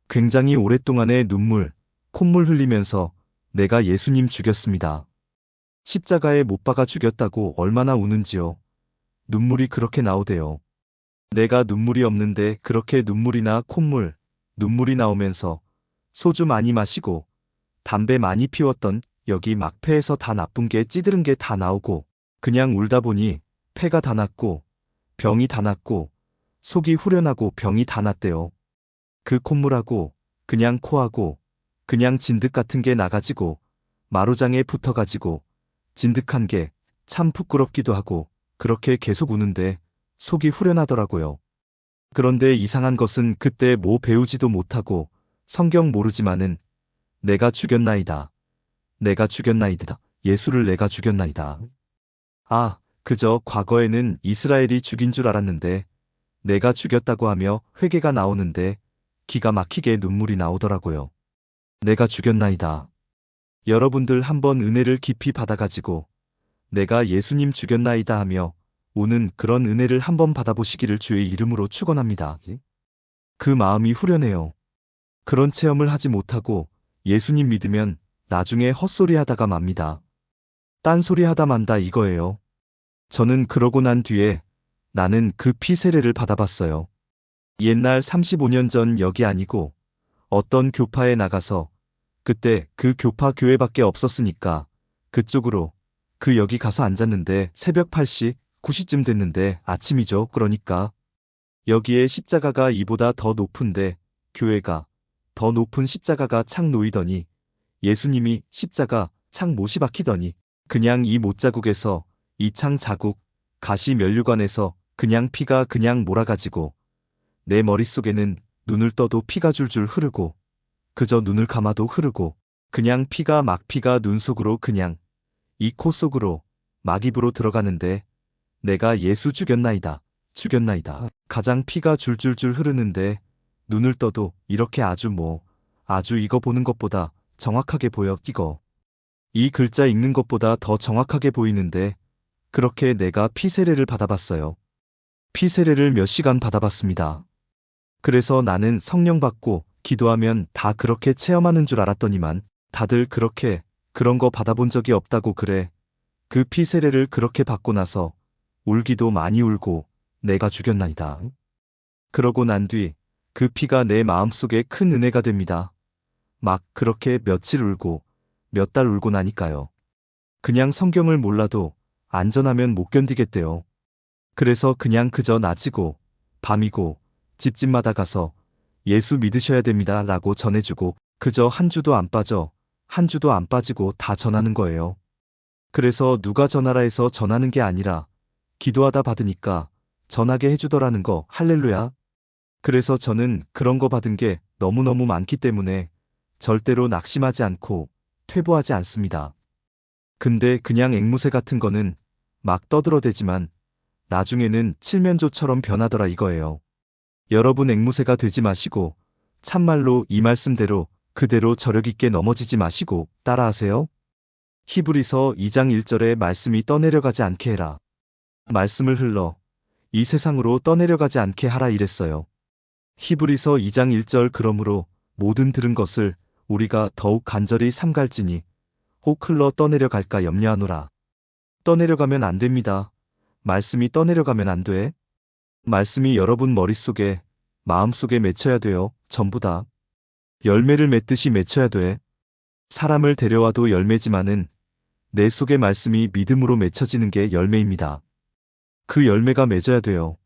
A: 굉장히 오랫동안의 눈물, 콧물 흘리면서 내가 예수님 죽였습니다. 십자가에 못 박아 죽였다고 얼마나 우는지요. 눈물이 그렇게 나오대요. 내가 눈물이 없는데 그렇게 눈물이나 콧물, 눈물이 나오면서 소주 많이 마시고 담배 많이 피웠던 여기 막 폐에서 다 나쁜 게 찌드른 게 다 나오고 그냥 울다 보니 폐가 다 났고 병이 다 났고 속이 후련하고 병이 다 났대요. 그 콧물하고 그냥 코하고 그냥 진드기 같은 게 나가지고 마루장에 붙어가지고 진득한 게 참 부끄럽기도 하고 그렇게 계속 우는데 속이 후련하더라고요. 그런데 이상한 것은 그때 뭐 배우지도 못하고 성경 모르지만은 내가 죽였나이다. 내가 죽였나이다. 예수를 내가 죽였나이다. 아, 그저 과거에는 이스라엘이 죽인 줄 알았는데 내가 죽였다고 하며 회개가 나오는데 기가 막히게 눈물이 나오더라고요. 내가 죽였나이다. 여러분들 한번 은혜를 깊이 받아가지고 내가 예수님 죽였나이다 하며 우는 그런 은혜를 한번 받아보시기를 주의 이름으로 축원합니다. 그 마음이 후련해요. 그런 체험을 하지 못하고 예수님 믿으면 나중에 헛소리 하다가 맙니다. 딴소리 하다 만다 이거예요. 저는 그러고 난 뒤에 나는 그 피 세례를 받아봤어요. 옛날 35년 전 여기 아니고 어떤 교파에 나가서 그때 그 교파 교회밖에 없었으니까 그쪽으로 그 여기 가서 앉았는데 새벽 8시, 9시쯤 됐는데 아침이죠. 그러니까 여기에 십자가가 이보다 더 높은데 교회가 더 높은 십자가가 착 놓이더니 예수님이 십자가 창 못이 박히더니 그냥 이 못자국에서 이 창 자국 가시 면류관에서 그냥 피가 그냥 몰아가지고 내 머릿속에는 눈을 떠도 피가 줄줄 흐르고 그저 눈을 감아도 흐르고 그냥 피가 막 피가 눈 속으로 그냥 이 코 속으로 막 입으로 들어가는데 내가 예수 죽였나이다. 죽였나이다. 가장 피가 줄줄줄 흐르는데 눈을 떠도 이렇게 아주 이거 보는 것보다 정확하게 보여. 이거. 이 글자 읽는 것보다 더 정확하게 보이는데 그렇게 내가 피 세례를 받아봤어요. 피 세례를 몇 시간 받아봤습니다. 그래서 나는 성령 받고 기도하면 다 그렇게 체험하는 줄 알았더니만 다들 그렇게 그런 거 받아본 적이 없다고 그래. 그 피 세례를 그렇게 받고 나서 울기도 많이 울고 내가 죽였나이다. 그러고 난 뒤 그 피가 내 마음속에 큰 은혜가 됩니다. 막 그렇게 며칠 울고 몇 달 울고 나니까요. 그냥 성경을 몰라도 안전하면 못 견디겠대요. 그래서 그냥 그저 낮이고 밤이고 집집마다 가서 예수 믿으셔야 됩니다 라고 전해주고 그저 한 주도 안 빠져 한 주도 안 빠지고 다 전하는 거예요. 그래서 누가 전하라 해서 전하는 게 아니라 기도하다 받으니까 전하게 해주더라는 거. 할렐루야. 그래서 저는 그런 거 받은 게 너무너무 많기 때문에 절대로 낙심하지 않고 퇴보하지 않습니다. 근데 그냥 앵무새 같은 거는 막 떠들어대지만 나중에는 칠면조처럼 변하더라 이거예요. 여러분 앵무새가 되지 마시고 참말로 이 말씀대로 그대로 저력 있게 넘어지지 마시고 따라하세요. 히브리서 2장 1절에 말씀이 떠내려가지 않게 해라. 말씀을 흘러 이 세상으로 떠내려가지 않게 하라 이랬어요. 히브리서 2장 1절 그러므로 모든 들은 것을 우리가 더욱 간절히 삼갈지니 혹 흘러 떠내려갈까 염려하노라. 떠내려가면 안 됩니다. 말씀이 떠내려가면 안 돼. 말씀이 여러분 머릿속에 마음속에 맺혀야 돼요. 전부 다. 열매를 맺듯이 맺혀야 돼. 사람을 데려와도 열매지만은 내 속의 말씀이 믿음으로 맺혀지는 게 열매입니다. 그 열매가 맺어야 돼요.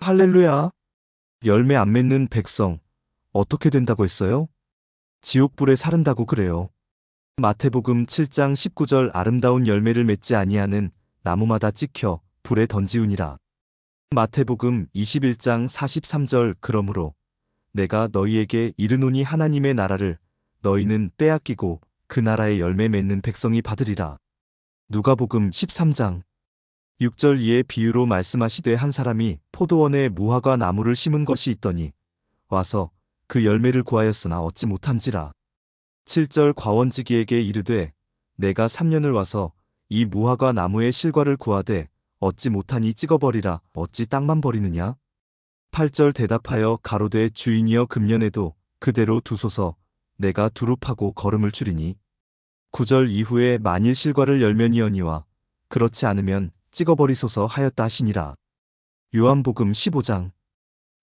A: 할렐루야. 열매 안 맺는 백성 어떻게 된다고 했어요? 지옥불에 사른다고 그래요. 마태복음 7장 19절 아름다운 열매를 맺지 아니하는 나무마다 찍혀 불에 던지우니라. 마태복음 21장 43절 그러므로 내가 너희에게 이르노니 하나님의 나라를 너희는 빼앗기고 그 나라의 열매 맺는 백성이 받으리라. 누가복음 13장 6절 이에 비유로 말씀하시되 한 사람이 포도원에 무화과 나무를 심은 것이 있더니 와서 그 열매를 구하였으나 얻지 못한지라. 7절 과원지기에게 이르되 내가 3년을 와서 이 무화과 나무의 실과를 구하되 얻지 못하니 찍어버리라. 어찌 땅만 버리느냐? 8절 대답하여 가로되 주인이여 금년에도 그대로 두소서. 내가 두루 파고 거름을 줄이니. 9절 이후에 만일 실과를 열면이언니와 그렇지 않으면 찍어버리소서 하였다 하시니라. 요한복음 15장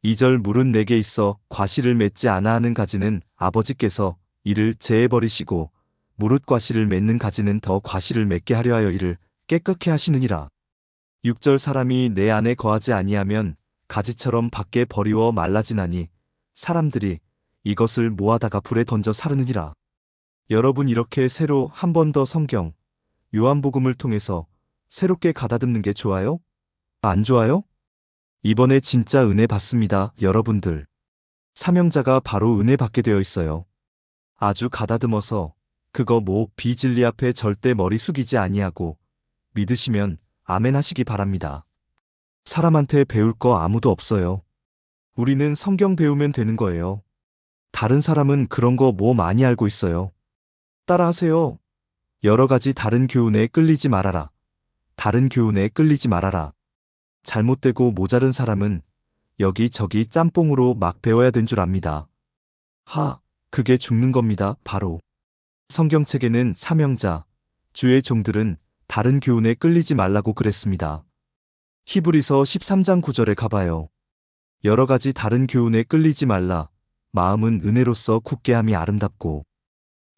A: 2절 물은 내게 있어 과실을 맺지 아나 하는 가지는 아버지께서 이를 제해버리시고 무릇 과실을 맺는 가지는 더 과실을 맺게 하려 하여 이를 깨끗게 하시느니라. 6절 사람이 내 안에 거하지 아니하면 가지처럼 밖에 버리워 말라지나니 사람들이 이것을 모아다가 불에 던져 사르느니라. 여러분 이렇게 새로 한 번 더 성경 요한복음을 통해서 새롭게 가다듬는 게 좋아요? 안 좋아요? 이번에 진짜 은혜 받습니다, 여러분들. 사명자가 바로 은혜 받게 되어 있어요. 아주 가다듬어서 그거 비진리 앞에 절대 머리 숙이지 아니하고 믿으시면 아멘 하시기 바랍니다. 사람한테 배울 거 아무도 없어요. 우리는 성경 배우면 되는 거예요. 다른 사람은 그런 거 많이 알고 있어요. 따라하세요. 여러 가지 다른 교훈에 끌리지 말아라. 다른 교훈에 끌리지 말아라. 잘못되고 모자른 사람은 여기저기 짬뽕으로 막 배워야 된 줄 압니다. 그게 죽는 겁니다, 바로. 성경책에는 사명자, 주의 종들은 다른 교훈에 끌리지 말라고 그랬습니다. 히브리서 13장 9절에 가봐요. 여러 가지 다른 교훈에 끌리지 말라. 마음은 은혜로서 굳게 함이 아름답고.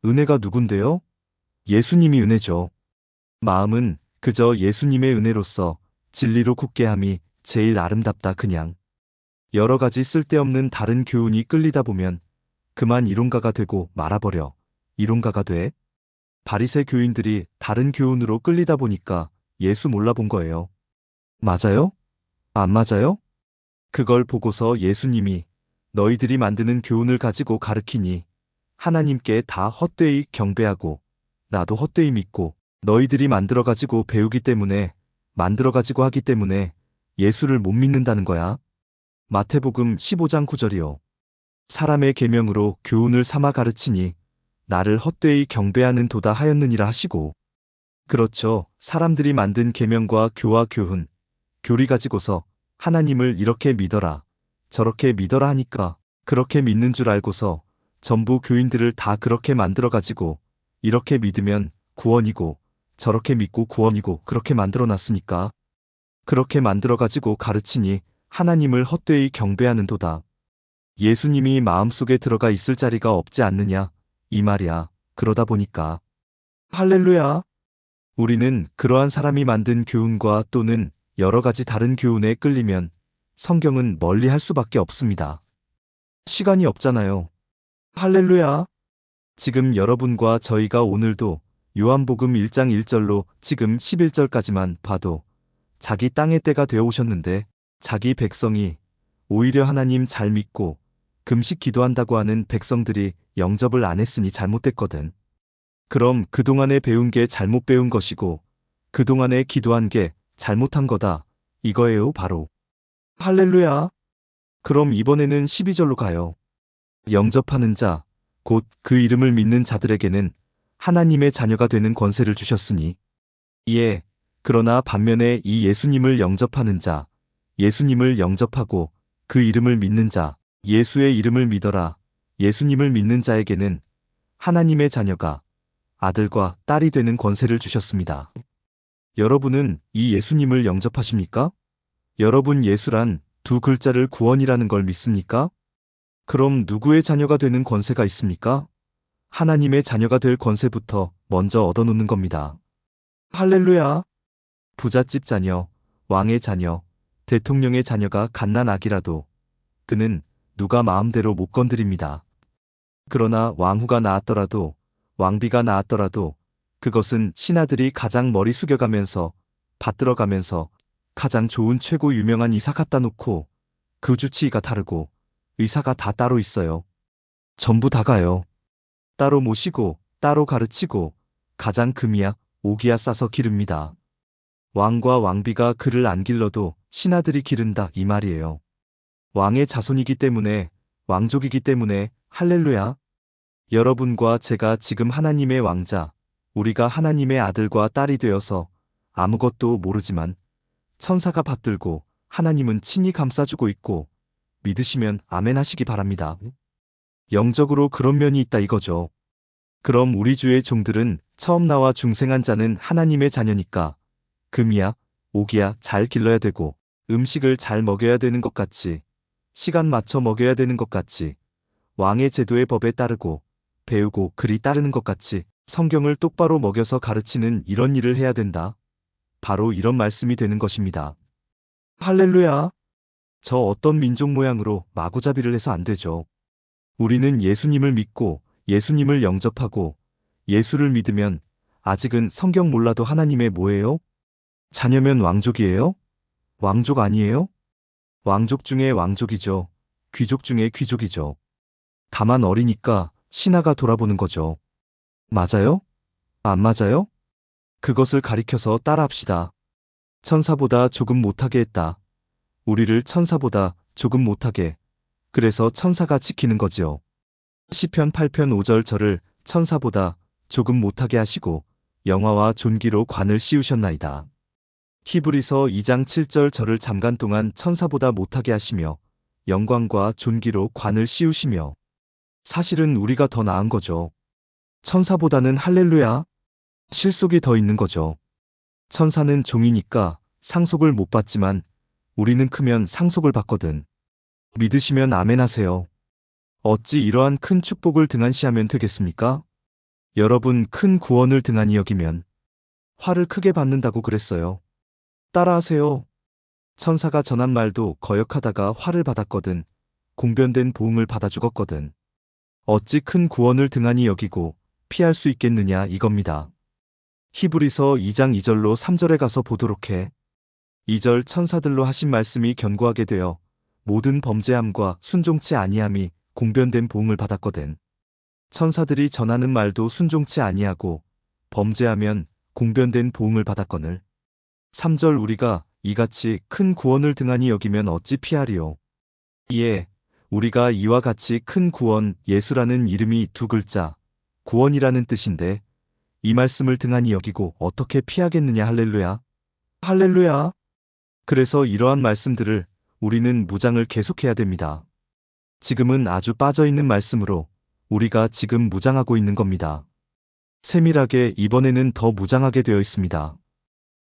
A: 은혜가 누군데요? 예수님이 은혜죠. 마음은 그저 예수님의 은혜로서 진리로 굳게 함이 제일 아름답다 그냥. 여러 가지 쓸데없는 다른 교훈이 끌리다 보면 그만 이론가가 되고 말아버려. 이론가가 돼. 바리새 교인들이 다른 교훈으로 끌리다 보니까 예수 몰라본 거예요. 맞아요? 안 맞아요? 그걸 보고서 예수님이 너희들이 만드는 교훈을 가지고 가르치니 하나님께 다 헛되이 경배하고 나도 헛되이 믿고 너희들이 만들어가지고 배우기 때문에 만들어가지고 하기 때문에 예수를 못 믿는다는 거야. 마태복음 15장 9절이요. 사람의 계명으로 교훈을 삼아 가르치니 나를 헛되이 경배하는 도다 하였느니라 하시고. 그렇죠. 사람들이 만든 계명과 교와 교훈, 교리 가지고서 하나님을 이렇게 믿어라, 저렇게 믿어라 하니까 그렇게 믿는 줄 알고서 전부 교인들을 다 그렇게 만들어가지고 이렇게 믿으면 구원이고 저렇게 믿고 구원이고 그렇게 만들어놨으니까 그렇게 만들어가지고 가르치니 하나님을 헛되이 경배하는 도다. 예수님이 마음속에 들어가 있을 자리가 없지 않느냐 이 말이야. 그러다 보니까 할렐루야. 우리는 그러한 사람이 만든 교훈과 또는 여러 가지 다른 교훈에 끌리면 성경은 멀리 할 수밖에 없습니다. 시간이 없잖아요. 할렐루야. 지금 여러분과 저희가 오늘도 요한복음 1장 1절로 지금 11절까지만 봐도 자기 땅의 때가 되어 오셨는데 자기 백성이 오히려 하나님 잘 믿고 금식 기도한다고 하는 백성들이 영접을 안 했으니 잘못됐거든. 그럼 그동안에 배운 게 잘못 배운 것이고 그동안에 기도한 게 잘못한 거다. 이거예요, 바로. 할렐루야. 그럼 이번에는 12절로 가요. 영접하는 자, 곧 그 이름을 믿는 자들에게는 하나님의 자녀가 되는 권세를 주셨으니. 예, 그러나 반면에 이 예수님을 영접하는 자, 예수님을 영접하고 그 이름을 믿는 자, 예수의 이름을 믿어라. 예수님을 믿는 자에게는 하나님의 자녀가 아들과 딸이 되는 권세를 주셨습니다. 여러분은 이 예수님을 영접하십니까? 여러분 예수란 두 글자를 구원이라는 걸 믿습니까? 그럼 누구의 자녀가 되는 권세가 있습니까? 하나님의 자녀가 될 권세부터 먼저 얻어놓는 겁니다. 할렐루야. 부잣집 자녀, 왕의 자녀, 대통령의 자녀가 갓난아기라도 그는 누가 마음대로 못 건드립니다. 그러나 왕후가 낳았더라도 왕비가 낳았더라도 그것은 신하들이 가장 머리 숙여가면서 받들어가면서 가장 좋은 최고 유명한 이삭 갖다 놓고 그 주치의가 다르고 의사가 다 따로 있어요. 전부 다 가요. 따로 모시고, 따로 가르치고, 가장 금이야, 옥이야 싸서 기릅니다. 왕과 왕비가 그를 안 길러도 신하들이 기른다 이 말이에요. 왕의 자손이기 때문에, 왕족이기 때문에 할렐루야. 여러분과 제가 지금 하나님의 왕자, 우리가 하나님의 아들과 딸이 되어서 아무것도 모르지만 천사가 받들고 하나님은 친히 감싸주고 있고 믿으시면 아멘 하시기 바랍니다. 영적으로 그런 면이 있다 이거죠. 그럼 우리 주의 종들은 처음 나와 중생한 자는 하나님의 자녀니까 금이야, 옥이야 잘 길러야 되고 음식을 잘 먹여야 되는 것 같이 시간 맞춰 먹여야 되는 것 같이 왕의 제도의 법에 따르고 배우고 그리 따르는 것 같이 성경을 똑바로 먹여서 가르치는 이런 일을 해야 된다. 바로 이런 말씀이 되는 것입니다. 할렐루야. 저 어떤 민족 모양으로 마구잡이를 해서 안 되죠. 우리는 예수님을 믿고 예수님을 영접하고 예수를 믿으면 아직은 성경 몰라도 하나님의 뭐예요? 자녀면 왕족이에요? 왕족 아니에요? 왕족 중에 왕족이죠. 귀족 중에 귀족이죠. 다만 어리니까 신하가 돌아보는 거죠. 맞아요? 안 맞아요? 그것을 가리켜서 따라합시다. 천사보다 조금 못하게 했다. 우리를 천사보다 조금 못하게. 그래서 천사가 지키는 거지요. 시편 8편 5절 저를 천사보다 조금 못하게 하시고 영화와 존귀로 관을 씌우셨나이다. 히브리서 2장 7절 저를 잠깐 동안 천사보다 못하게 하시며 영광과 존귀로 관을 씌우시며 사실은 우리가 더 나은 거죠. 천사보다는 할렐루야. 실속이 더 있는 거죠. 천사는 종이니까 상속을 못 받지만 우리는 크면 상속을 받거든. 믿으시면 아멘 하세요. 어찌 이러한 큰 축복을 등한시하면 되겠습니까? 여러분 큰 구원을 등한히 여기면 화를 크게 받는다고 그랬어요. 따라하세요. 천사가 전한 말도 거역하다가 화를 받았거든. 공변된 보응을 받아 죽었거든. 어찌 큰 구원을 등한히 여기고 피할 수 있겠느냐 이겁니다. 히브리서 2장 2절로 3절에 가서 보도록 해. 2절 천사들로 하신 말씀이 견고하게 되어 모든 범죄함과 순종치 아니함이 공변된 보응을 받았거든. 천사들이 전하는 말도 순종치 아니하고 범죄하면 공변된 보응을 받았거늘. 3절 우리가 이같이 큰 구원을 등한히 여기면 어찌 피하리요. 이에 우리가 이와 같이 큰 구원 예수라는 이름이 두 글자 구원이라는 뜻인데 이 말씀을 등한히 여기고 어떻게 피하겠느냐 할렐루야. 할렐루야. 그래서 이러한 말씀들을 우리는 무장을 계속해야 됩니다. 지금은 아주 빠져있는 말씀으로 우리가 지금 무장하고 있는 겁니다. 세밀하게 이번에는 더 무장하게 되어 있습니다.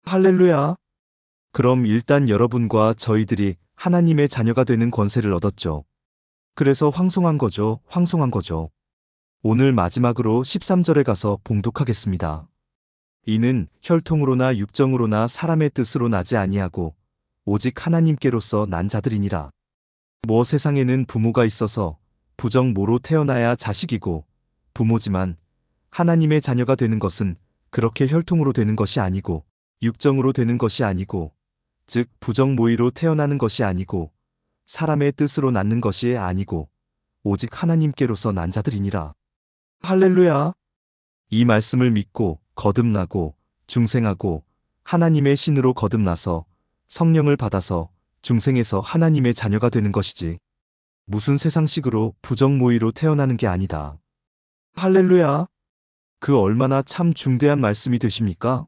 A: 할렐루야. 그럼 일단 여러분과 저희들이 하나님의 자녀가 되는 권세를 얻었죠. 그래서 황송한 거죠. 황송한 거죠. 오늘 마지막으로 13절에 가서 봉독하겠습니다. 이는 혈통으로나 육정으로나 사람의 뜻으로 나지 아니하고 오직 하나님께로서 난 자들이니라. 뭐 세상에는 부모가 있어서 부정모로 태어나야 자식이고 부모지만 하나님의 자녀가 되는 것은 그렇게 혈통으로 되는 것이 아니고 육정으로 되는 것이 아니고 즉 부정모의로 태어나는 것이 아니고 사람의 뜻으로 낳는 것이 아니고 오직 하나님께로서 난 자들이니라. 할렐루야. 이 말씀을 믿고 거듭나고 중생하고 하나님의 신으로 거듭나서 성령을 받아서 중생에서 하나님의 자녀가 되는 것이지 무슨 세상식으로 부정모의로 태어나는 게 아니다. 할렐루야. 그 얼마나 참 중대한 말씀이 되십니까?